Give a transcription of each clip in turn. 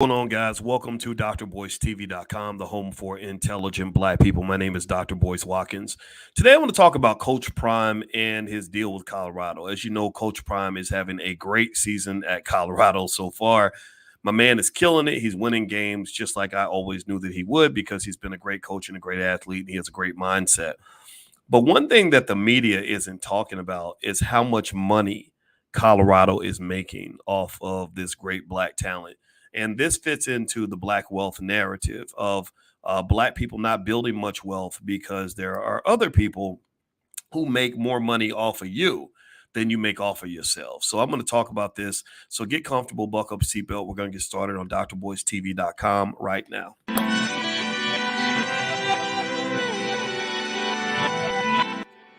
What's going on, guys? Welcome to drboycetv.com, the home for intelligent black people. My name is Dr. Boyce Watkins. Today, I want to talk about Coach Prime and his deal with Colorado. As you know, Coach Prime is having a great season at Colorado so far. My man is killing it. He's winning games just like I always knew that he would because he's been a great coach and a great athlete, and he has a great mindset. But one thing that the media isn't talking about is how much money Colorado is making off of this great black talent. And this fits into the black wealth narrative of black people not building much wealth because there are other people who make more money off of you than you make off of yourself. So I'm going to talk about this. So get comfortable, buckle up, seatbelt. We're going to get started on drboycetv.com right now.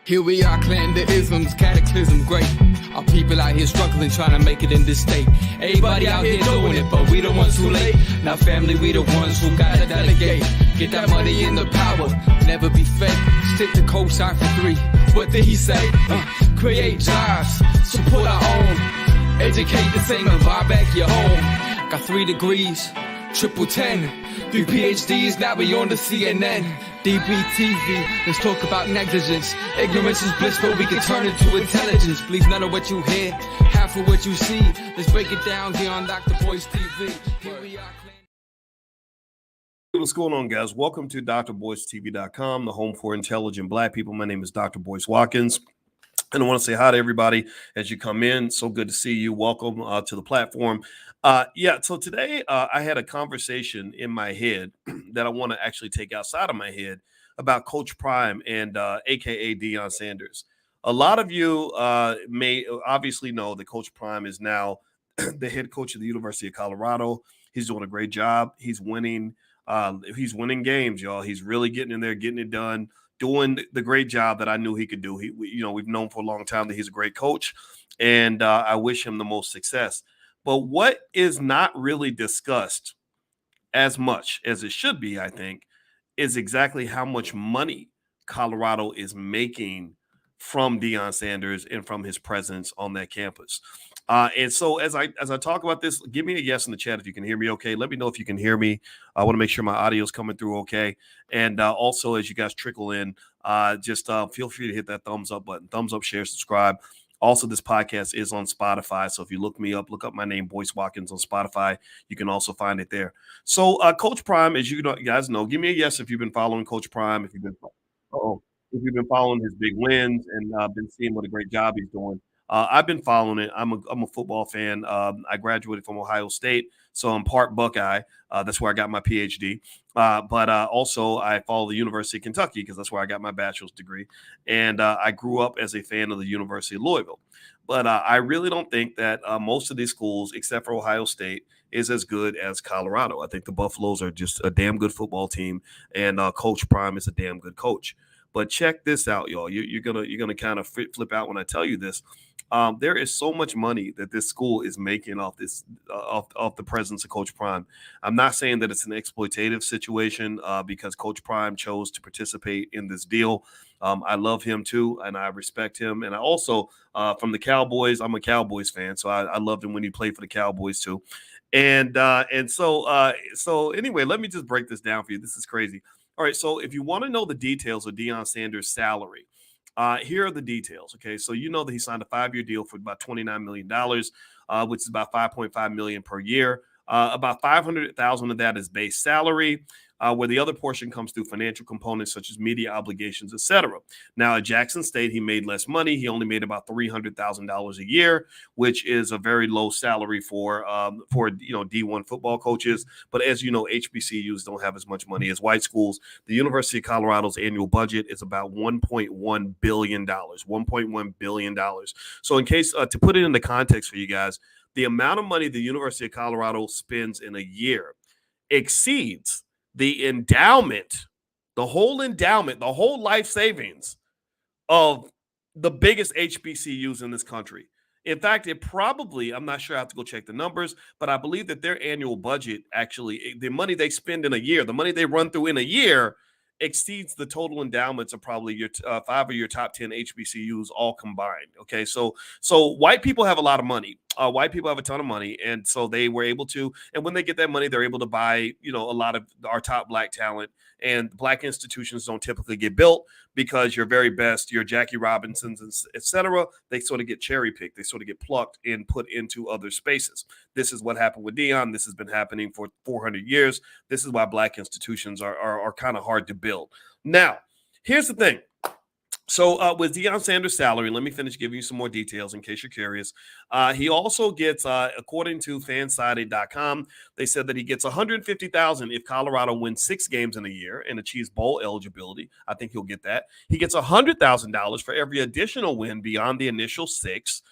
Here we are, clan the isms, cataclysm, great. Our people out here struggling, trying to make it in this state. Everybody out here doing it, but we the ones too late. Now family, we the ones who gotta delegate. Get that money in the power, never be fake. Stick to co-sign for 3. What did he say? Create jobs, support our own. Educate the same and buy back your home. Got 3 degrees, triple 10. 3 PhDs, now we on the CNN. DBTV, let's talk about negligence. Ignorance is bliss, but we can turn it to intelligence. Please, none of what you hear, half of what you see. Let's break it down here on Dr. Boyce TV. Here we are. What's going on, guys? Welcome to drboycetv.com, the home for intelligent black people. My name is Dr. Boyce Watkins. And I want to say hi to everybody as you come in. So good to see you. Welcome to the platform. So today I had a conversation in my head that I want to actually take outside of my head about Coach Prime and AKA Deion Sanders. A lot of you may obviously know that Coach Prime is now the head coach of the University of Colorado. He's doing a great job. He's winning. He's winning games, y'all. He's really getting in there, getting it done, doing the great job that I knew he could do. We've known for a long time that he's a great coach, and I wish him the most success. But what is not really discussed as much as it should be, I think, is exactly how much money Colorado is making from Deion Sanders and from his presence on that campus. And so as I talk about this, give me a yes in the chat if you can hear me okay. Let me know if you can hear me. I want to make sure my audio is coming through okay. And also, as you guys trickle in, just feel free to hit that thumbs up button. Thumbs up, share, subscribe. Also, this podcast is on Spotify. So if you look up my name, Boyce Watkins on Spotify. You can also find it there. So Coach Prime, as you guys know, give me a yes if you've been following Coach Prime, if you've been following his big wins and been seeing what a great job he's doing. I've been following it. I'm a football fan. I graduated from Ohio State, so I'm part Buckeye. That's where I got my PhD. But also, I follow the University of Kentucky because that's where I got my bachelor's degree. And I grew up as a fan of the University of Louisville. But I really don't think that most of these schools, except for Ohio State, is as good as Colorado. I think the Buffaloes are just a damn good football team, and Coach Prime is a damn good coach. But check this out, y'all. You're gonna kind of flip out when I tell you this. There is so much money that this school is making off this off the presence of Coach Prime. I'm not saying that it's an exploitative situation because Coach Prime chose to participate in this deal. I love him too, and I respect him. And I also from the Cowboys, I'm a Cowboys fan, so I loved him when he played for the Cowboys too. And so anyway, let me just break this down for you. This is crazy. All right, so if you want to know the details of Deion Sanders' salary, here are the details. Okay, so you know that he signed a 5-year deal for about $29 million, which is about $5.5 million per year. About $500,000 of that is base salary, where the other portion comes through financial components such as media obligations, etc. Now, at Jackson State, he made less money. He only made about $300,000 a year, which is a very low salary for D1 football coaches. But as you know, HBCUs don't have as much money as white schools. The University of Colorado's annual budget is about $1.1 billion. $1.1 billion. So in case to put it into context for you guys, the amount of money the University of Colorado spends in a year exceeds the endowment, the whole life savings of the biggest HBCUs in this country. In fact, it probably, I'm not sure, I have to go check the numbers, but I believe that their annual budget actually, the money they spend in a year, the money they run through in a year exceeds the total endowments of probably your 5 of your top 10 HBCUs all combined. Okay, so white people have a lot of money. White people have a ton of money, and so they were able to. And when they get that money, they're able to buy, a lot of our top black talent. And black institutions don't typically get built because your very best, your Jackie Robinsons, et cetera, they sort of get cherry picked. They sort of get plucked and put into other spaces. This is what happened with Deion. This has been happening for 400 years. This is why black institutions are kind of hard to build. Now, here's the thing. So with Deion Sanders' salary, let me finish giving you some more details in case you're curious. He also gets, according to fansided.com, they said that he gets $150,000 if Colorado wins 6 games in a year and achieves bowl eligibility. I think he'll get that. He gets $100,000 for every additional win beyond the initial 6.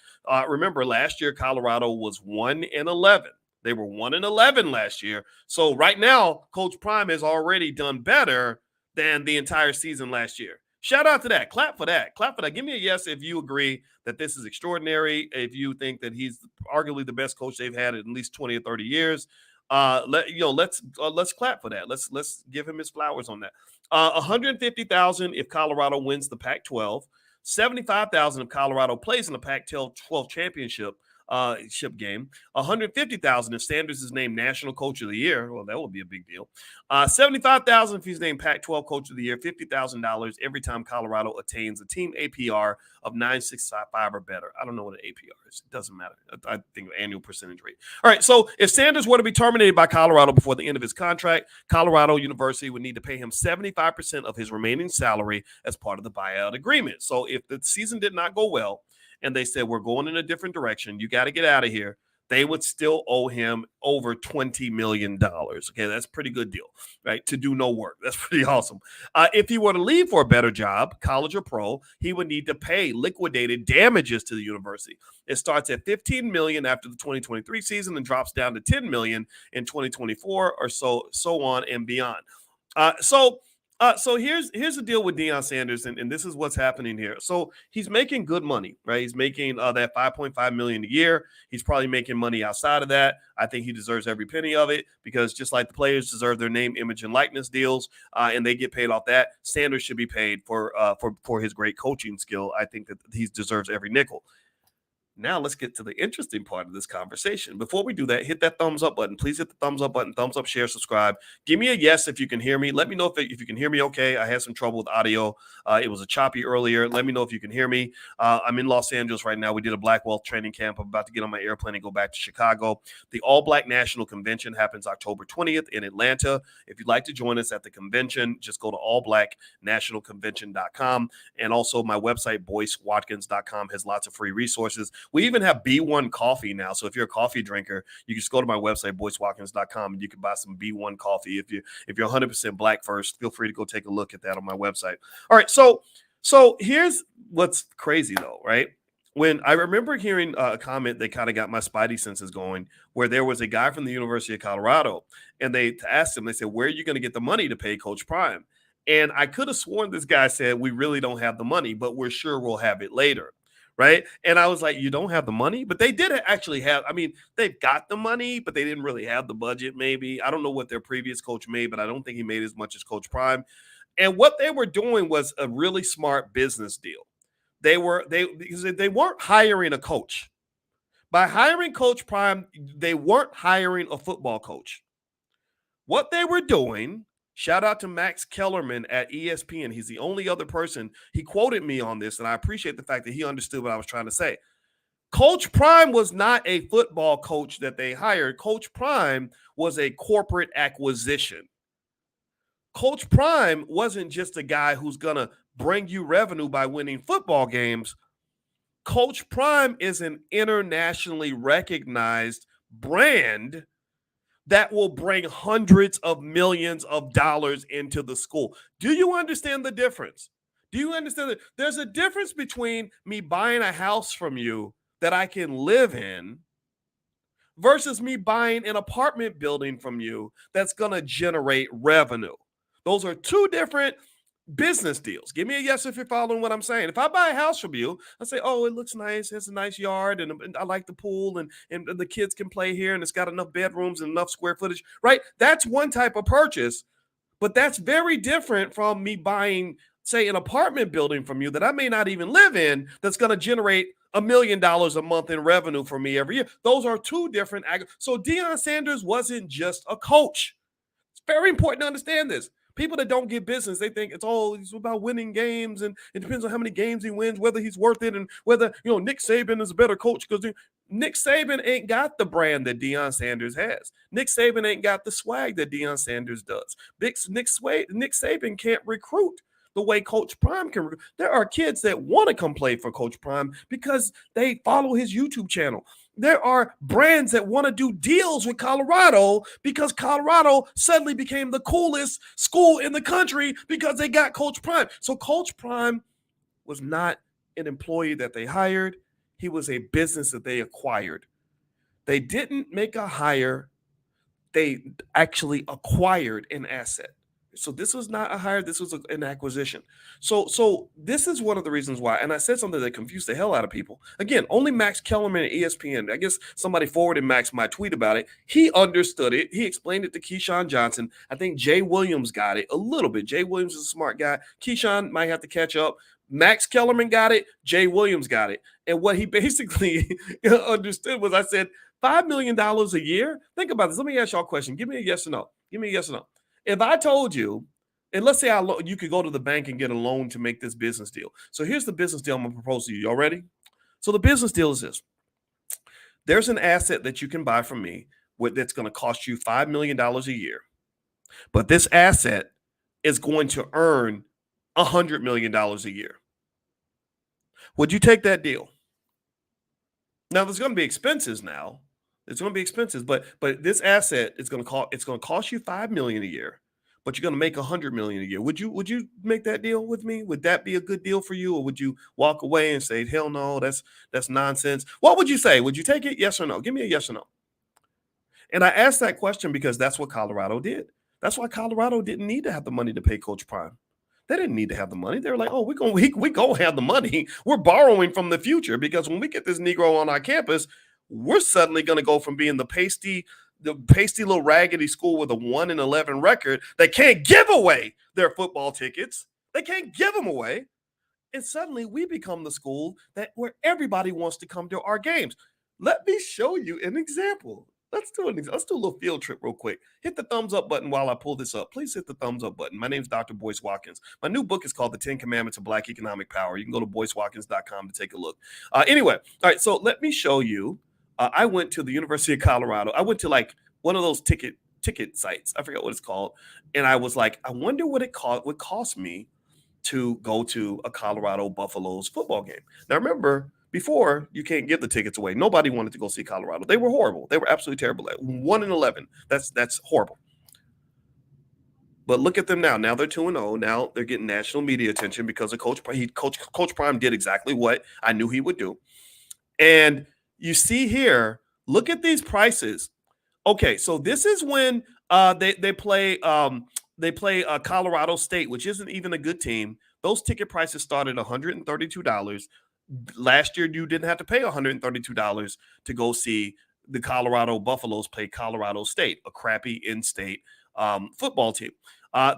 Remember, last year Colorado was 1-11. They were 1-11 last year. So right now, Coach Prime has already done better than the entire season last year. Shout out to that. Clap for that. Clap for that. Give me a yes if you agree that this is extraordinary. If you think that he's arguably the best coach they've had in at least 20 or 30 years, let's clap for that. Let's give him his flowers on that. $150,000 if Colorado wins the Pac-12. $75,000 if Colorado plays in the Pac-12 championship game. $150,000 if Sanders is named National Coach of the Year. Well, that would be a big deal. $75,000 if he's named Pac-12 Coach of the Year. $50,000 every time Colorado attains a team APR of 9.65 or better. I don't know what an APR is. It doesn't matter. I think annual percentage rate. All right. So if Sanders were to be terminated by Colorado before the end of his contract, Colorado University would need to pay him 75% of his remaining salary as part of the buyout agreement. So if the season did not go well, and they said, we're going in a different direction, you got to get out of here, they would still owe him over $20 million. Okay, that's a pretty good deal, right? To do no work. That's pretty awesome. If he were to leave for a better job, college or pro, he would need to pay liquidated damages to the university. It starts at $15 million after the 2023 season and drops down to $10 million in 2024 or so on and beyond. So here's the deal with Deion Sanders, and this is what's happening here. So he's making good money, right? He's making that $5.5 million a year. He's probably making money outside of that. I think he deserves every penny of it because just like the players deserve their name, image, and likeness deals, and they get paid off that, Sanders should be paid for his great coaching skill. I think that he deserves every nickel. Now let's get to the interesting part of this conversation. Before we do that, hit that thumbs up button. Please hit the thumbs up button, thumbs up, share, subscribe. Give me a yes if you can hear me. Let me know if you can hear me okay. I had some trouble with audio. It was a choppy earlier. Let me know if you can hear me. I'm in Los Angeles right now. We did a Black Wealth training camp. I'm about to get on my airplane and go back to Chicago. The All Black National Convention happens October 20th in Atlanta. If you'd like to join us at the convention, just go to allblacknationalconvention.com. And also my website, boycewatkins.com, has lots of free resources. We even have B1 coffee now. So if you're a coffee drinker, you can just go to my website, boycewatkins.com, and you can buy some B1 coffee. If you're 100% black first, feel free to go take a look at that on my website. All right. So here's what's crazy though, right? When I remember hearing a comment that kind of got my spidey senses going, where there was a guy from the University of Colorado, and they asked him, they said, where are you going to get the money to pay Coach Prime? And I could have sworn this guy said, we really don't have the money, but we're sure we'll have it later. Right. And I was like, you don't have the money, but they did actually have. I mean, they've got the money, but they didn't really have the budget. Maybe I don't know what their previous coach made, but I don't think he made as much as Coach Prime. And what they were doing was a really smart business deal. They weren't hiring a coach. By hiring Coach Prime, they weren't hiring a football coach. What they were doing. Shout out to Max Kellerman at ESPN. He's the only other person. He quoted me on this, and I appreciate the fact that he understood what I was trying to say. Coach Prime was not a football coach that they hired. Coach Prime was a corporate acquisition. Coach Prime wasn't just a guy who's going to bring you revenue by winning football games. Coach Prime is an internationally recognized brand that will bring hundreds of millions of dollars into the school. Do you understand the difference? Do you understand that there's a difference between me buying a house from you that I can live in versus me buying an apartment building from you that's going to generate revenue? Those are two different business deals. Give me a yes if you're following what I'm saying. If I buy a house from you, I say, oh, it looks nice. It's a nice yard, and I like the pool, and the kids can play here, and it's got enough bedrooms and enough square footage, right? That's one type of purchase. But that's very different from me buying, say, an apartment building from you that I may not even live in that's going to generate $1 million a month in revenue for me every year. Those are two different. So Deion Sanders wasn't just a coach. It's very important to understand this. People that don't get business, they think it's about winning games, and it depends on how many games he wins, whether he's worth it, and whether Nick Saban is a better coach because Nick Saban ain't got the brand that Deion Sanders has. Nick Saban ain't got the swag that Deion Sanders does. Nick Saban can't recruit the way Coach Prime can. There are kids that want to come play for Coach Prime because they follow his YouTube channel. There are brands that want to do deals with Colorado because Colorado suddenly became the coolest school in the country because they got Coach Prime. So Coach Prime was not an employee that they hired. He was a business that they acquired. They didn't make a hire. They actually acquired an asset. So this was not a hire. This was an acquisition. So this is one of the reasons why. And I said something that confused the hell out of people. Again, only Max Kellerman at ESPN. I guess somebody forwarded Max my tweet about it. He understood it. He explained it to Keyshawn Johnson. I think Jay Williams got it a little bit. Jay Williams is a smart guy. Keyshawn might have to catch up. Max Kellerman got it. Jay Williams got it. And what he basically understood was I said, $5 million a year? Think about this. Let me ask y'all a question. Give me a yes or no. Give me a yes or no. If I told you, and let's say you could go to the bank and get a loan to make this business deal. So here's the business deal I'm going to propose to you. Y'all ready? So the business deal is this. There's an asset that you can buy from me that's going to cost you $5 million a year. But this asset is going to earn $100 million a year. Would you take that deal? Now, there's going to be expenses now. It's going to be expenses, but this asset is going to cost you $5 million a year, but you're going to make $100 million a year. Would you make that deal with me? Would that be a good deal for you, or would you walk away and say, hell no, that's nonsense? What would you say? Would you take it? Yes or no? Give me a yes or no. And I asked that question because that's what Colorado did. That's why Colorado didn't need to have the money to pay Coach Prime. They didn't need to have the money. They were like, oh, we gonna have the money. We're borrowing from the future because when we get this Negro on our campus, we're suddenly going to go from being the pasty little raggedy school with a 1-11 record that can't give away their football tickets. They can't give them away. And suddenly we become the school where everybody wants to come to our games. Let me show you an example. Let's do a little field trip real quick. Hit the thumbs up button while I pull this up. Please hit the thumbs up button. My name is Dr. Boyce Watkins. My new book is called The 10 Commandments of Black Economic Power. You can go to boycewatkins.com to take a look. Anyway, all right, so let me show you. I went to the University of Colorado. I went to like one of those ticket sites. I forget what it's called. And I was like, I wonder what it would cost me to go to a Colorado Buffaloes football game. Now, remember, before, you can't give the tickets away. Nobody wanted to go see Colorado. They were horrible. They were absolutely terrible. 1-11. That's horrible. But look at them now. Now they're 2-0. Now they're getting national media attention because of Coach Prime did exactly what I knew he would do. And you see here, look at these prices. Okay, so this is when they play Colorado State, which isn't even a good team. Those ticket prices started at $132. Last year, you didn't have to pay $132 to go see the Colorado Buffaloes play Colorado State, a crappy in-state football team.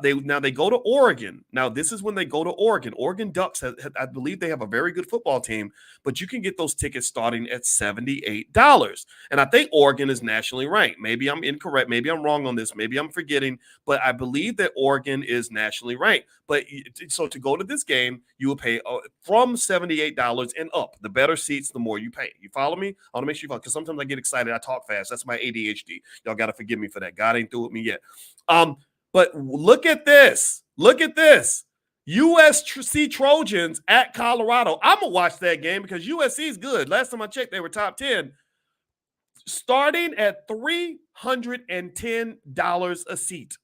They go to Oregon. Now, this is when they go to Oregon. Oregon Ducks, I believe they have a very good football team, but you can get those tickets starting at $78. And I think Oregon is nationally ranked. Maybe I'm incorrect. Maybe I'm wrong on this. Maybe I'm forgetting, but I believe that Oregon is nationally ranked. But so to go to this game, you will pay from $78 and up. The better seats, the more you pay. You follow me? I want to make sure you follow, because sometimes I get excited. I talk fast. That's my ADHD. Y'all got to forgive me for that. God ain't through with me yet. But look at this. Look at this. USC Trojans at Colorado. I'm going to watch that game because USC is good. Last time I checked, they were top 10. Starting at $310 a seat.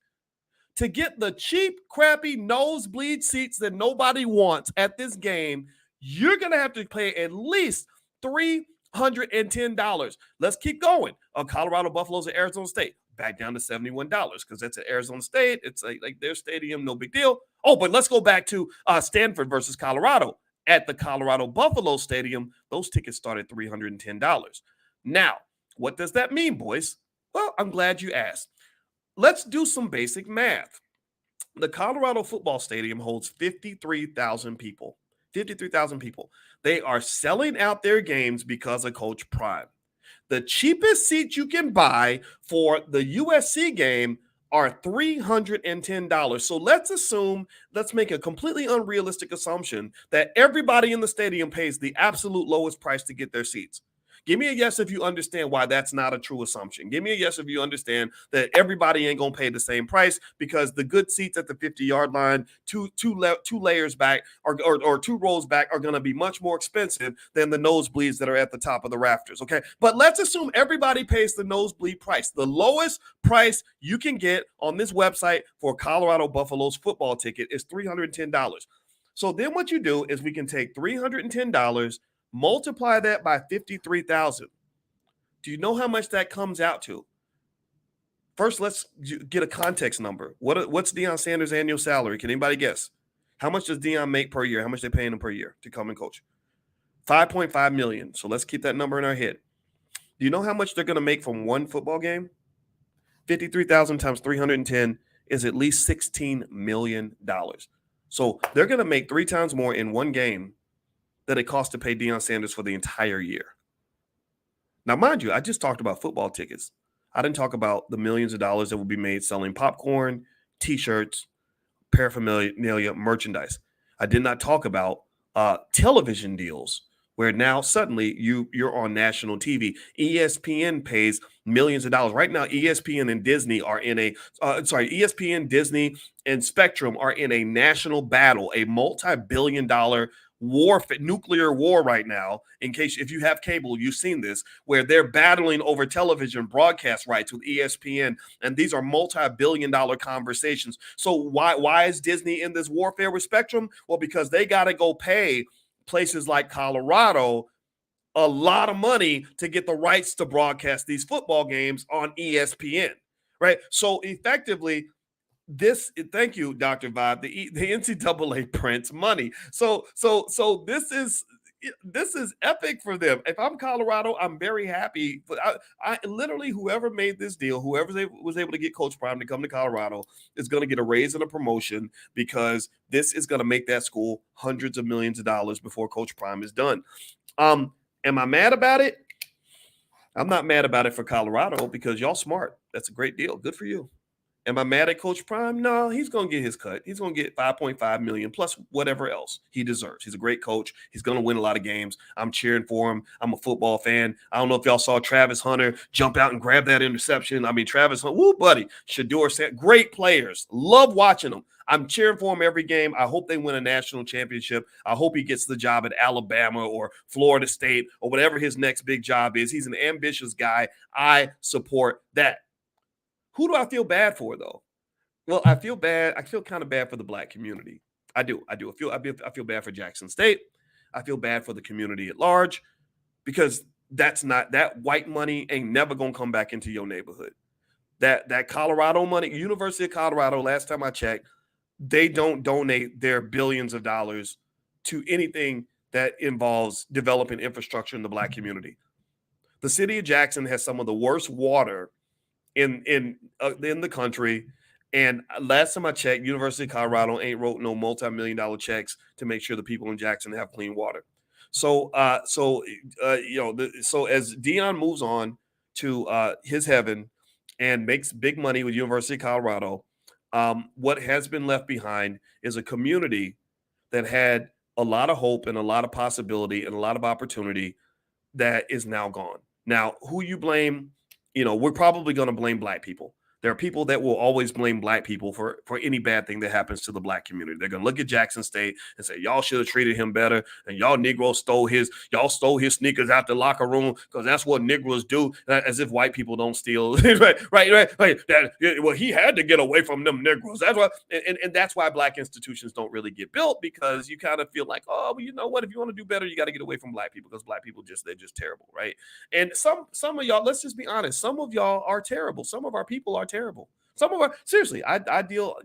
To get the cheap, crappy nosebleed seats that nobody wants at this game, you're going to have to pay at least $310. Let's keep going. Colorado Buffaloes at Arizona State. Back down to $71 because that's at Arizona State. It's like their stadium, no big deal. Oh, but let's go back to Stanford versus Colorado. At the Colorado Buffalo Stadium, those tickets start at $310. Now, what does that mean, boys? Well, I'm glad you asked. Let's do some basic math. The Colorado football stadium holds 53,000 people. 53,000 people. They are selling out their games because of Coach Prime. The cheapest seats you can buy for the USC game are $310. So let's make a completely unrealistic assumption that everybody in the stadium pays the absolute lowest price to get their seats. Give me a yes if you understand why that's not a true assumption. Give me a yes if you understand that everybody ain't going to pay the same price, because the good seats at the 50-yard line, two layers back or two rows back, are going to be much more expensive than the nosebleeds that are at the top of the rafters, okay? But let's assume everybody pays the nosebleed price. The lowest price you can get on this website for Colorado Buffalo's football ticket is $310. So then what you do is we can take $310, multiply that by 53,000. Do you know how much that comes out to? First, let's get a context number. What's Deion Sanders' annual salary? Can anybody guess? How much does Deion make per year? How much they paying him per year to come and coach? $5.5 million. So let's keep that number in our head. Do you know how much they're going to make from one football game? 53,000 times 310 is at least $16 million. So they're going to make 3 times more in one game that it costs to pay Deion Sanders for the entire year. Now, mind you, I just talked about football tickets. I didn't talk about the millions of dollars that will be made selling popcorn, T-shirts, paraphernalia, merchandise. I did not talk about television deals, where now suddenly you're on national TV. ESPN pays millions of dollars. Right now, ESPN and Disney are in ESPN, Disney, and Spectrum are in a national battle, a multi-billion-dollar nuclear war right now. In case if you have cable, you've seen this, where they're battling over television broadcast rights with ESPN, and these are multi-billion-dollar conversations. So why is Disney in this warfare with Spectrum? Well, because they got to go pay places like Colorado a lot of money to get the rights to broadcast these football games on ESPN, right? So effectively, thank you, Dr. Vibe. The NCAA prints money. So this is epic for them. If I'm Colorado, I'm very happy. But I literally, whoever made this deal, whoever was able to get Coach Prime to come to Colorado, is going to get a raise and a promotion, because this is going to make that school hundreds of millions of dollars before Coach Prime is done. Am I mad about it? I'm not mad about it for Colorado, because y'all smart. That's a great deal. Good for you. Am I mad at Coach Prime? No, he's going to get his cut. He's going to get $5.5 million plus whatever else he deserves. He's a great coach. He's going to win a lot of games. I'm cheering for him. I'm a football fan. I don't know if y'all saw Travis Hunter jump out and grab that interception. I mean, Travis Hunter, woo, buddy. Shador said, great players. Love watching them. I'm cheering for him every game. I hope they win a national championship. I hope he gets the job at Alabama or Florida State or whatever his next big job is. He's an ambitious guy. I support that. Who do I feel bad for, though? Well, I feel bad. I feel kind of bad for the Black community. I do. I feel bad for Jackson State. I feel bad for the community at large, because that white money ain't never gonna come back into your neighborhood. That Colorado money, University of Colorado, last time I checked, they don't donate their billions of dollars to anything that involves developing infrastructure in the Black community. The city of Jackson has some of the worst water in the country, and last time I checked, University of Colorado ain't wrote no multi-million-dollar checks to make sure the people in Jackson have clean water. So as Deion moves on to his heaven and makes big money with University of Colorado, what has been left behind is a community that had a lot of hope and a lot of possibility and a lot of opportunity that is now gone. Now, who you blame? We're probably going to blame Black people. There are people that will always blame Black people for any bad thing that happens to the Black community. They're going to look at Jackson State and say, y'all should have treated him better, and y'all Negroes stole his sneakers out the locker room, because that's what Negroes do, as if white people don't steal. right. Well, he had to get away from them Negroes. That's why, and that's why Black institutions don't really get built, because you kind of feel like, oh, well, you know what? If you want to do better, you got to get away from Black people, because Black people they're just terrible, right? And some of y'all, let's just be honest, some of y'all are terrible. Some of our people are terrible. Some of our, seriously, I deal,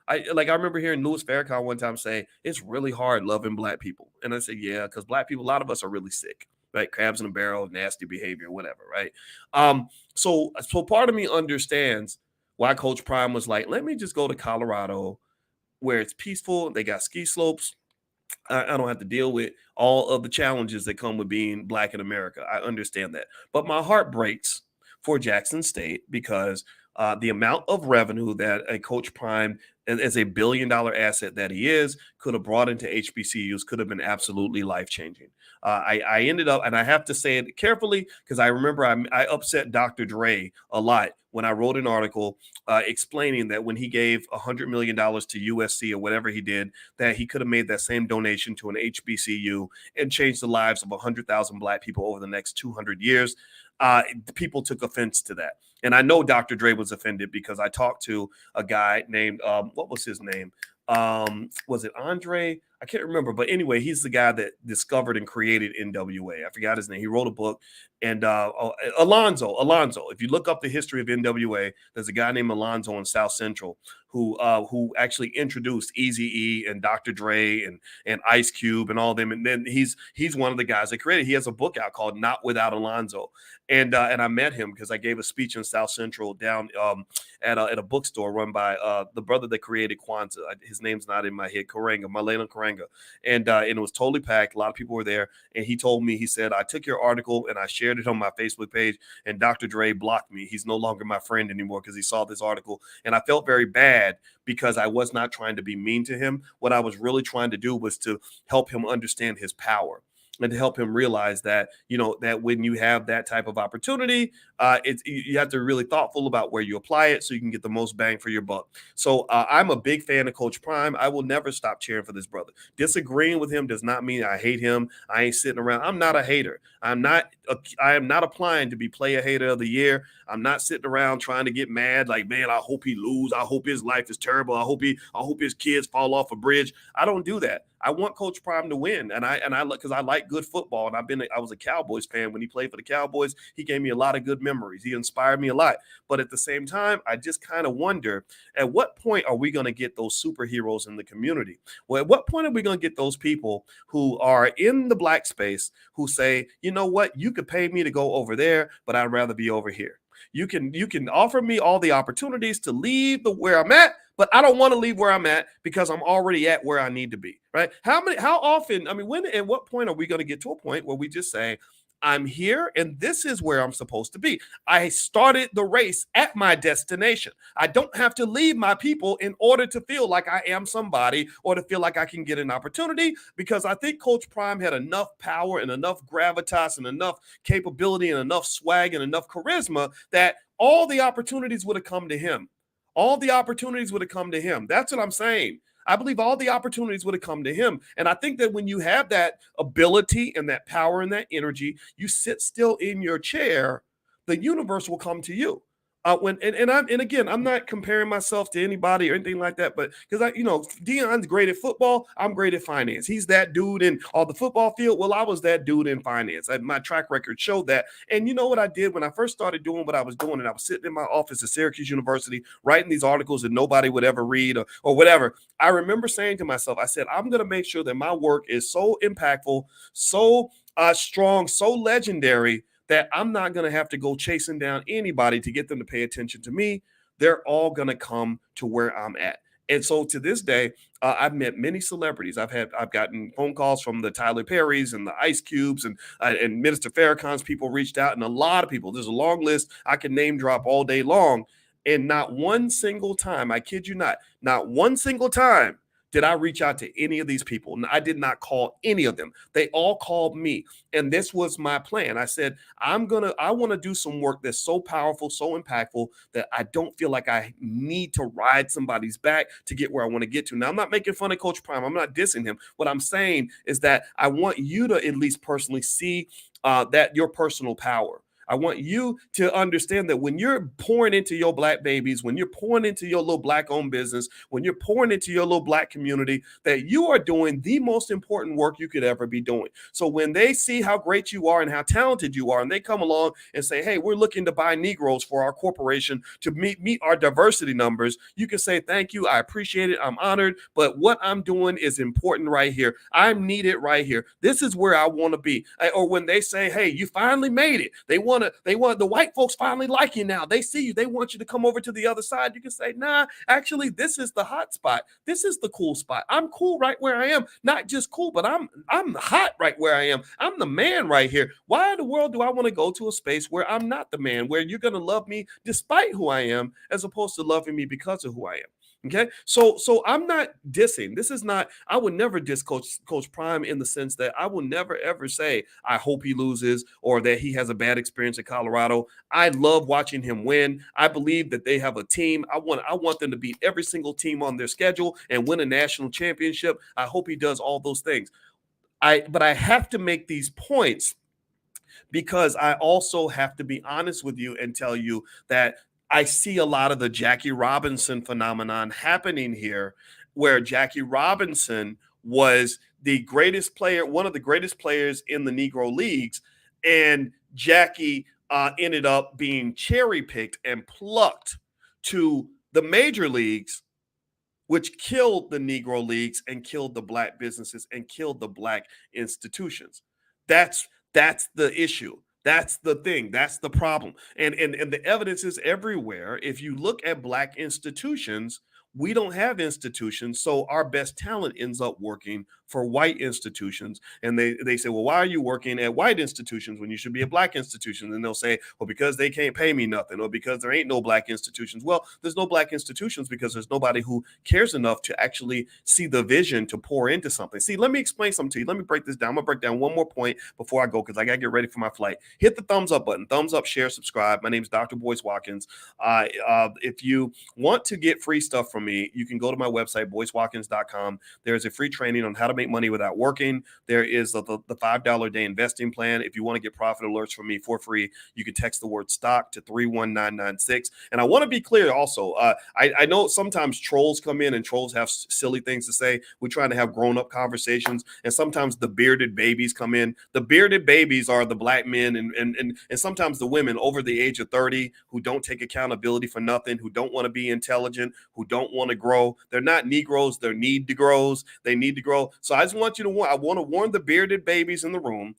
I remember hearing Louis Farrakhan one time say, it's really hard loving Black people. And I said, yeah, because Black people, a lot of us are really sick, right? Crabs in a barrel, nasty behavior, whatever, right? So part of me understands why Coach Prime was like, let me just go to Colorado where it's peaceful. They got ski slopes. I don't have to deal with all of the challenges that come with being black in America. I understand that. But my heart breaks for Jackson State because the amount of revenue that a Coach Prime, as a billion-dollar asset that he is, could have brought into HBCUs could have been absolutely life-changing. I ended up, and I have to say it carefully because I remember I upset Dr. Dre a lot when I wrote an article explaining that when he gave $100 million to USC or whatever he did, that he could have made that same donation to an HBCU and changed the lives of 100,000 black people over the next 200 years. People took offense to that. And I know Dr. Dre was offended because I talked to a guy named, what was his name? Was it Andre? I can't remember. But anyway, he's the guy that discovered and created NWA. I forgot his name. He wrote a book. And Alonzo. If you look up the history of NWA, there's a guy named Alonzo in South Central who actually introduced Eazy-E and Dr. Dre and Ice Cube and all them. And then he's one of the guys that created. He has a book out called Not Without Alonzo. And I met him because I gave a speech in South Central down at a bookstore run by the brother that created Kwanzaa. His name's not in my head, Malena Karanga. And it was totally packed. A lot of people were there. And he told me, he said, I took your article and I shared it on my Facebook page, and Dr. Dre blocked me. He's no longer my friend anymore because he saw this article. And I felt very bad because I was not trying to be mean to him. What I was really trying to do was to help him understand his power and to help him realize that, that when you have that type of opportunity, you have to be really thoughtful about where you apply it so you can get the most bang for your buck. So I'm a big fan of Coach Prime. I will never stop cheering for this brother. Disagreeing with him does not mean I hate him. I ain't sitting around. I'm not a hater. I am not applying to be player hater of the year. I'm not sitting around trying to get mad like, man, I hope he lose. I hope his life is terrible. I hope his kids fall off a bridge. I don't do that. I want Coach Prime to win, and I because I like good football, and I was a Cowboys fan when he played for the Cowboys. He gave me a lot of good memories. He inspired me a lot. But at the same time, I just kind of wonder, at what point are we going to get those superheroes in the community? Well, at what point are we going to get those people who are in the black space who say, you know what, you could pay me to go over there, but I'd rather be over here. You can offer me all the opportunities to leave where I'm at, but I don't want to leave where I'm at because I'm already at where I need to be, right? How often, at what point are we going to get to a point where we just say, I'm here and this is where I'm supposed to be. I started the race at my destination. I don't have to leave my people in order to feel like I am somebody or to feel like I can get an opportunity, because I think Coach Prime had enough power and enough gravitas and enough capability and enough swag and enough charisma that all the opportunities would have come to him. All the opportunities would have come to him. That's what I'm saying. I believe all the opportunities would have come to him. And I think that when you have that ability and that power and that energy, you sit still in your chair, the universe will come to you. Again, I'm not comparing myself to anybody or anything like that, but because Deion's great at football, I'm great at finance. He's that dude on the football field. Well, I was that dude in finance. My track record showed that. And you know what I did when I first started doing what I was doing, and I was sitting in my office at Syracuse University writing these articles that nobody would ever read or whatever. I remember saying to myself, I said, I'm going to make sure that my work is so impactful, so strong, so legendary that I'm not going to have to go chasing down anybody to get them to pay attention to me. They're all going to come to where I'm at. And so to this day, I've met many celebrities. I've gotten phone calls from the Tyler Perrys and the Ice Cubes and Minister Farrakhan's people reached out, and a lot of people. There's a long list. I can name drop all day long. And not one single time, I kid you not one single time did I reach out to any of these people. I did not call any of them. They all called me. And this was my plan. I said, I want to do some work that's so powerful, so impactful that I don't feel like I need to ride somebody's back to get where I want to get to. Now, I'm not making fun of Coach Prime. I'm not dissing him. What I'm saying is that I want you to at least personally see that your personal power. I want you to understand that when you're pouring into your black babies, when you're pouring into your little black-owned business, when you're pouring into your little black community, that you are doing the most important work you could ever be doing. So when they see how great you are and how talented you are, and they come along and say, hey, we're looking to buy Negroes for our corporation to meet our diversity numbers, you can say, thank you, I appreciate it, I'm honored, but what I'm doing is important right here. I'm needed right here. This is where I want to be. Or when they say, hey, you finally made it. They want the white folks finally like you now. They see you. They want you to come over to the other side. You can say, nah, actually, this is the hot spot. This is the cool spot. I'm cool right where I am. Not just cool, but I'm hot right where I am. I'm the man right here. Why in the world do I want to go to a space where I'm not the man, where you're going to love me despite who I am, as opposed to loving me because of who I am? Okay, so I'm not dissing. This is not. I would never diss Coach Prime in the sense that I will never ever say I hope he loses or that he has a bad experience at Colorado. I love watching him win. I believe that they have a team. I want them to beat every single team on their schedule and win a national championship. I hope he does all those things. But I have to make these points because I also have to be honest with you and tell you that I see a lot of the Jackie Robinson phenomenon happening here, where Jackie Robinson was the greatest player, one of the greatest players in the Negro Leagues, and Jackie ended up being cherry-picked and plucked to the major leagues, which killed the Negro Leagues and killed the black businesses and killed the black institutions. That's the issue. That's the thing. That's the problem. And the evidence is everywhere. If you look at black institutions, we don't have institutions. So our best talent ends up working for white institutions. And they say, well, why are you working at white institutions when you should be at black institutions? And they'll say, well, because they can't pay me nothing, or because there ain't no black institutions. Well, there's no black institutions because there's nobody who cares enough to actually see the vision to pour into something. See, let me explain something to you. Let me break this down. I'm going to break down one more point before I go, because I got to get ready for my flight. Hit the thumbs up button. Thumbs up, share, subscribe. My name is Dr. Boyce Watkins. If you want to get free stuff from me, you can go to my website, boycewatkins.com. There's a free training on how to make money without working. There is the $5 a day investing plan. If you want to get profit alerts from me for free, you can text the word stock to 31996. And I want to be clear also, I know sometimes trolls come in and trolls have silly things to say. We're trying to have grown-up conversations, and sometimes the bearded babies come in. The bearded babies are the black men and sometimes the women over the age of 30 who don't take accountability for nothing, who don't want to be intelligent, who don't want to grow. They're not Negroes, they're need to grows. They need to grow. So I just want you to want to warn the bearded babies in the room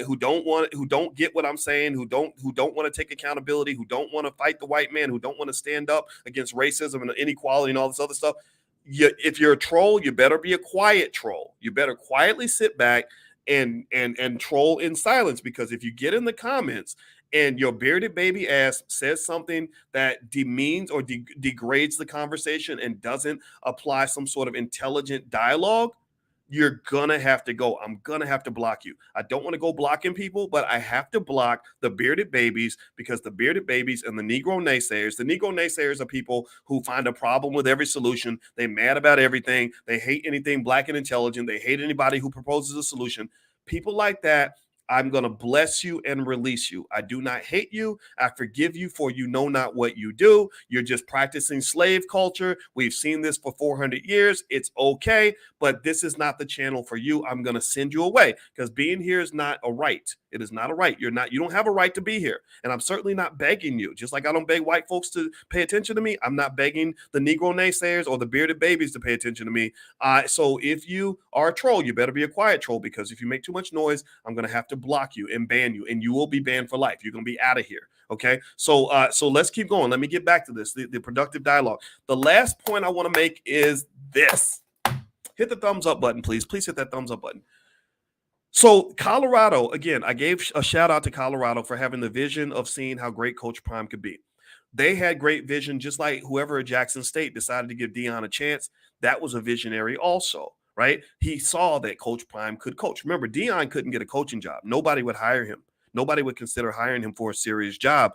who don't get what I'm saying, who don't want to take accountability, who don't want to fight the white man, who don't want to stand up against racism and inequality and all this other stuff. If you're a troll, you better be a quiet troll. You better quietly sit back and troll in silence, because if you get in the comments and your bearded baby ass says something that demeans or degrades the conversation and doesn't apply some sort of intelligent dialogue, you're gonna have to go. I'm gonna have to block you. I don't want to go blocking people, but I have to block the bearded babies, because the bearded babies and the Negro naysayers are people who find a problem with every solution. They're mad about everything. They hate anything black and intelligent. They hate anybody who proposes a solution. People like that, I'm going to bless you and release you. I do not hate you. I forgive you, for you know not what you do. You're just practicing slave culture. We've seen this for 400 years. It's okay, but this is not the channel for you. I'm going to send you away, because being here is not a right. It is not a right. You don't have a right to be here. And I'm certainly not begging you. Just like I don't beg white folks to pay attention to me, I'm not begging the Negro naysayers or the bearded babies to pay attention to me. So if you are a troll, you better be a quiet troll, because if you make too much noise, I'm going to have to block you and ban you, and you will be banned for life. You're going to be out of here. Okay. So let's keep going. Let me get back to this, the productive dialogue. The last point I want to make is this. Hit the thumbs up button, please. Please hit that thumbs up button. So Colorado, again, I gave a shout out to Colorado for having the vision of seeing how great Coach Prime could be. They had great vision, just like whoever at Jackson State decided to give Deion a chance. That was a visionary also, right? He saw that Coach Prime could coach. Remember, Deion couldn't get a coaching job. Nobody would hire him. Nobody would consider hiring him for a serious job.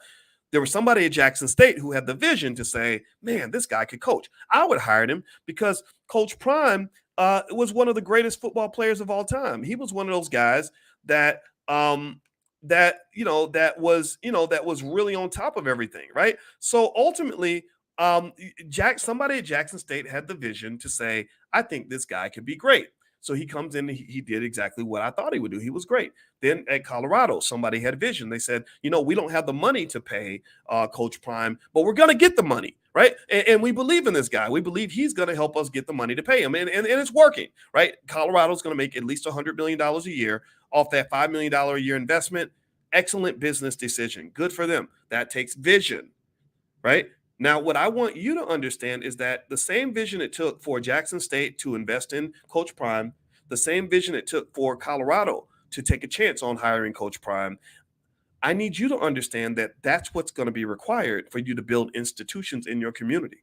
There was somebody at Jackson State who had the vision to say, man, this guy could coach. I would hire him, because Coach Prime was one of the greatest football players of all time. He was one of those guys that was really on top of everything, right? So ultimately, somebody at Jackson State had the vision to say, I think this guy could be great. So he comes in and he did exactly what I thought he would do. He was great. Then at Colorado, somebody had vision. They said, we don't have the money to pay Coach Prime, but we're going to get the money, right? And we believe in this guy. We believe he's going to help us get the money to pay him. And it's working, right? Colorado's going to make at least $100 million a year off that $5 million a year investment. Excellent business decision. Good for them. That takes vision, right? Now, what I want you to understand is that the same vision it took for Jackson State to invest in Coach Prime, the same vision it took for Colorado to take a chance on hiring Coach Prime, I need you to understand that that's what's going to be required for you to build institutions in your community.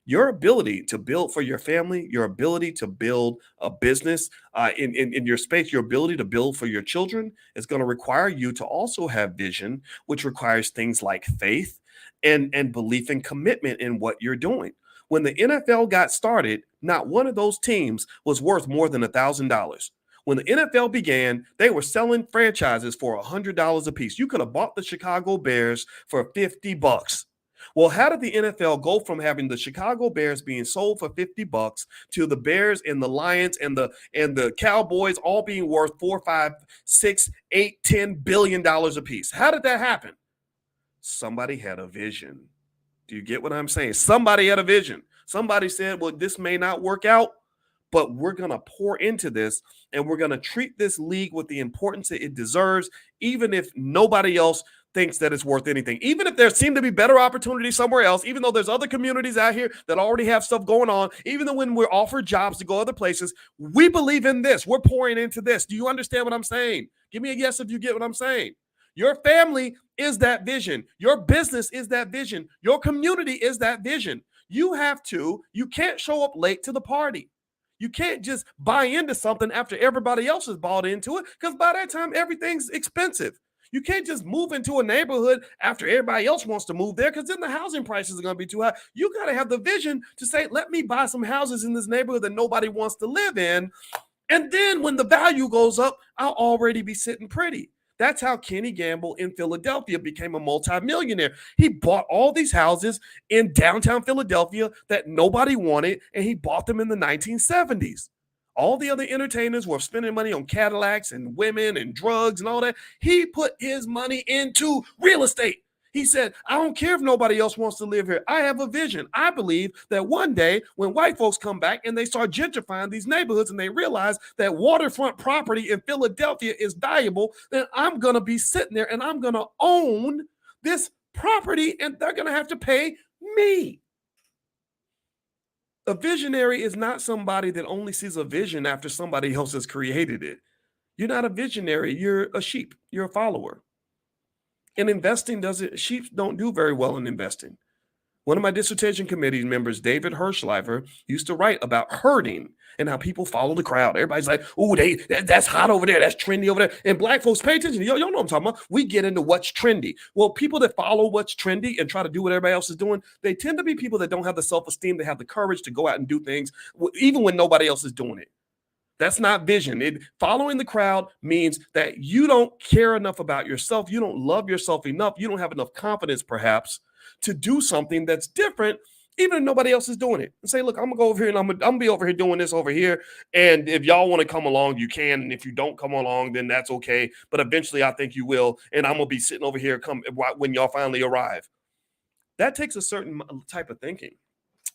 Your ability to build for your family, your ability to build a business in your space, your ability to build for your children is going to require you to also have vision, which requires things like faith and belief and commitment in what you're doing. When the NFL got started, not one of those teams was worth more than $1,000. When the NFL began, they were selling franchises for $100 a piece. You could have bought the Chicago Bears for $50. Well, how did the NFL go from having the Chicago Bears being sold for $50 to the Bears and the Lions and the Cowboys all being worth $4, $5, $6, $8, $10 billion a piece? How did that happen? Somebody had a vision. Do you get what I'm saying? Somebody had a vision. Somebody said, well, this may not work out, but we're going to pour into this and we're going to treat this league with the importance that it deserves, even if nobody else thinks that it's worth anything. Even if there seem to be better opportunities somewhere else, even though there's other communities out here that already have stuff going on, even though when we're offered jobs to go other places, we believe in this. We're pouring into this. Do you understand what I'm saying? Give me a yes if you get what I'm saying. Your family is that vision. Your business is that vision. Your community is that vision. You can't show up late to the party. You can't just buy into something after everybody else has bought into it, because by that time, everything's expensive. You can't just move into a neighborhood after everybody else wants to move there, because then the housing prices are going to be too high. You got to have the vision to say, let me buy some houses in this neighborhood that nobody wants to live in. And then when the value goes up, I'll already be sitting pretty. That's how Kenny Gamble in Philadelphia became a multimillionaire. He bought all these houses in downtown Philadelphia that nobody wanted, and he bought them in the 1970s. All the other entertainers were spending money on Cadillacs and women and drugs and all that. He put his money into real estate. He said, I don't care if nobody else wants to live here. I have a vision. I believe that one day when white folks come back and they start gentrifying these neighborhoods and they realize that waterfront property in Philadelphia is valuable, then I'm going to be sitting there and I'm going to own this property and they're going to have to pay me. A visionary is not somebody that only sees a vision after somebody else has created it. You're not a visionary. You're a sheep. You're a follower. And investing sheep don't do very well in investing. One of my dissertation committee members, David Hirschleifer, used to write about herding and how people follow the crowd. Everybody's like, oh, that's hot over there. That's trendy over there. And black folks, pay attention. Y'all know what I'm talking about. We get into what's trendy. Well, people that follow what's trendy and try to do what everybody else is doing, they tend to be people that don't have the self-esteem, they have the courage to go out and do things, even when nobody else is doing it. That's not vision. Following the crowd means that you don't care enough about yourself. You don't love yourself enough. You don't have enough confidence, perhaps, to do something that's different, even if nobody else is doing it. And say, look, I'm going to go over here and I'm going to be over here doing this over here. And if y'all want to come along, you can. And if you don't come along, then that's okay. But eventually I think you will. And I'm going to be sitting over here when y'all finally arrive. That takes a certain type of thinking.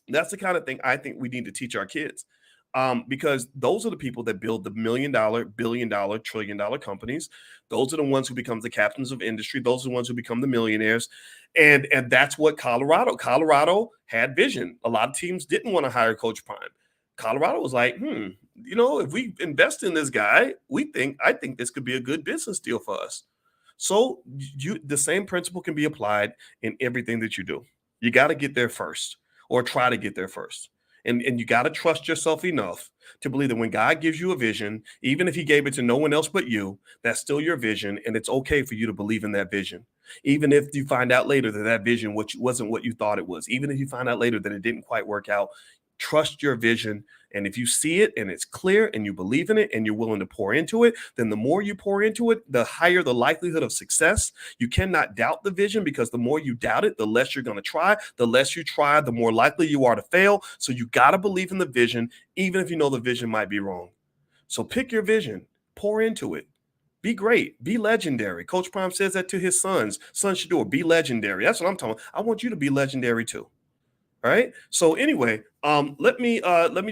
That's the kind of thing I think we need to teach our kids. Because those are the people that build the $1 million, $1 billion, $1 trillion companies. Those are the ones who become the captains of industry. Those are the ones who become the millionaires. And that's what Colorado had vision. A lot of teams didn't want to hire Coach Prime. Colorado was like, if we invest in this guy, I think this could be a good business deal for us. So the same principle can be applied in everything that you do. You got to get there first, or try to get there first. And you got to trust yourself enough to believe that when God gives you a vision, even if he gave it to no one else but you, that's still your vision. And it's okay for you to believe in that vision. Even if you find out later that vision wasn't what you thought it was, even if you find out later that it didn't quite work out, trust your vision. And if you see it and it's clear and you believe in it and you're willing to pour into it, then the more you pour into it, the higher the likelihood of success. You cannot doubt the vision, because the more you doubt it, the less you're going to try. The less you try, the more likely you are to fail. So you got to believe in the vision, even if you know the vision might be wrong. So pick your vision, pour into it. Be great. Be legendary. Coach Prime says that to his sons. Son Shador, be legendary. That's what I'm talking about. I want you to be legendary too. All right. So anyway, let me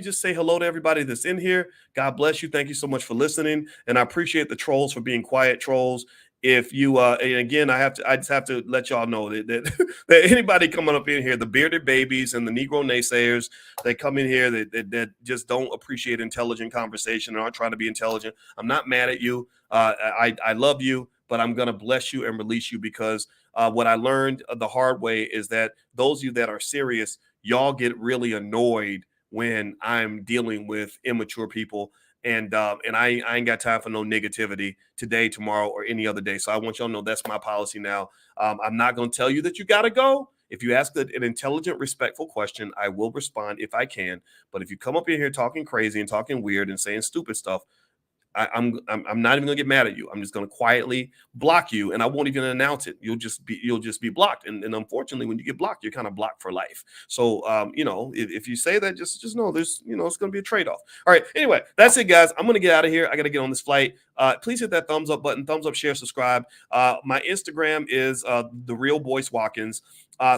just say hello to everybody that's in here. God bless you. Thank you so much for listening. And I appreciate the trolls for being quiet trolls. if you and again, I just have to let y'all know that anybody coming up in here, the bearded babies and the Negro naysayers, they come in here that just don't appreciate intelligent conversation and aren't trying to be intelligent. I'm not mad at you. I love you, but I'm gonna bless you and release you because what I learned the hard way is that those of you that are serious, y'all get really annoyed when I'm dealing with immature people. And I ain't got time for no negativity today, tomorrow, or any other day. So I want y'all to know that's my policy now. I'm not going to tell you that you got to go. If you ask an intelligent, respectful question, I will respond if I can. But if you come up in here talking crazy and talking weird and saying stupid stuff, I'm not even gonna get mad at you. I'm just gonna quietly block you, and I won't even announce it. You'll just be blocked. And unfortunately, when you get blocked, you're kind of blocked for life. So if you say that, just know there's it's gonna be a trade-off. All right. Anyway, that's it, guys. I'm gonna get out of here. I gotta get on this flight. Please hit that thumbs up button, thumbs up, share, subscribe. My Instagram is the real Boyce Watkins.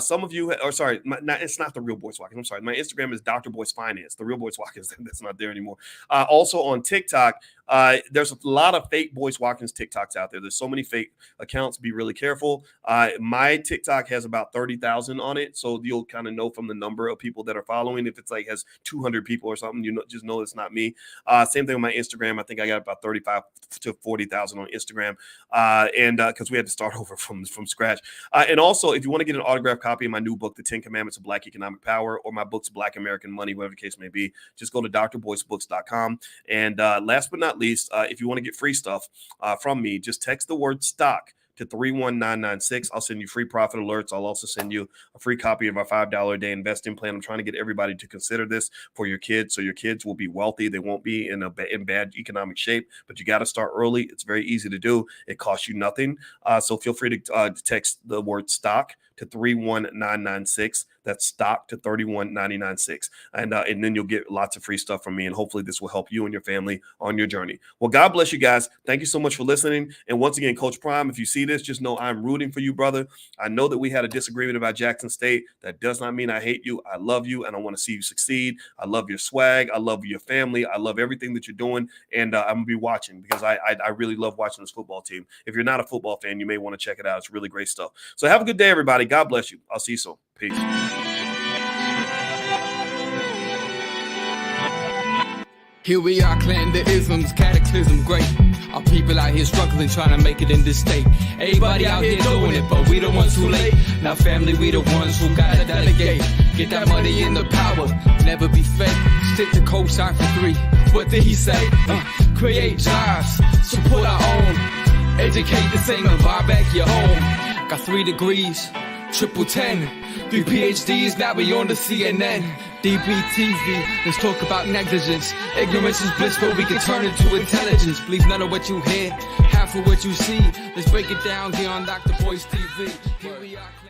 Some of you, it's not the real Boyce Watkins. I'm sorry. My Instagram is Dr. Boyce Finance. The real Boyce Watkins, that's not there anymore. Also on TikTok, there's a lot of fake Boyce Watkins TikToks out there. There's so many fake accounts. Be really careful. My TikTok has about 30,000 on it, so you'll kind of know from the number of people that are following. If it's like has 200 people or something, just know it's not me. Same thing with my Instagram. I think I got about 35 to 40,000 on Instagram, and because we had to start over from scratch. And also, if you want to get an autographed copy of my new book, The 10 Commandments of Black Economic Power, or my books, Black American Money, whatever the case may be, just go to drboycebooks.com. And last but not least, if you want to get free stuff from me, just text the word stock to 31996. I'll send you free profit alerts. I'll also send you a free copy of our $5 a day investing plan. I'm trying to get everybody to consider this for your kids, so your kids will be wealthy. They won't be in bad economic shape, but you got to start early. It's very easy to do. It costs you nothing. So feel free to text the word stock to 31996. That's stock to 31996. And then you'll get lots of free stuff from me. And hopefully this will help you and your family on your journey. Well, God bless you guys. Thank you so much for listening. And once again, Coach Prime, if you see this, just know I'm rooting for you, brother. I know that we had a disagreement about Jackson State. That does not mean I hate you. I love you, and I want to see you succeed. I love your swag. I love your family. I love everything that you're doing. And I'm going to be watching because I really love watching this football team. If you're not a football fan, you may want to check it out. It's really great stuff. So have a good day, everybody. God bless you. I'll see you soon. Peace. Here we are, clan the isms, cataclysm great. Our people out here struggling, trying to make it in this state. Everybody out here doing it, but we the ones who late. Now family, we the ones who gotta delegate. Get that money in the power, never be fake. Stick to cosign for 3. What did he say? Create jobs, support our own. Educate the same and buy back your home. Got 3 degrees, triple 10. 3 PhDs, now we on the CNN. DBTV, let's talk about negligence. Ignorance is bliss, but we can turn it to intelligence. Believe none of what you hear, half of what you see. Let's break it down here on Dr. Boyce TV. Here we are.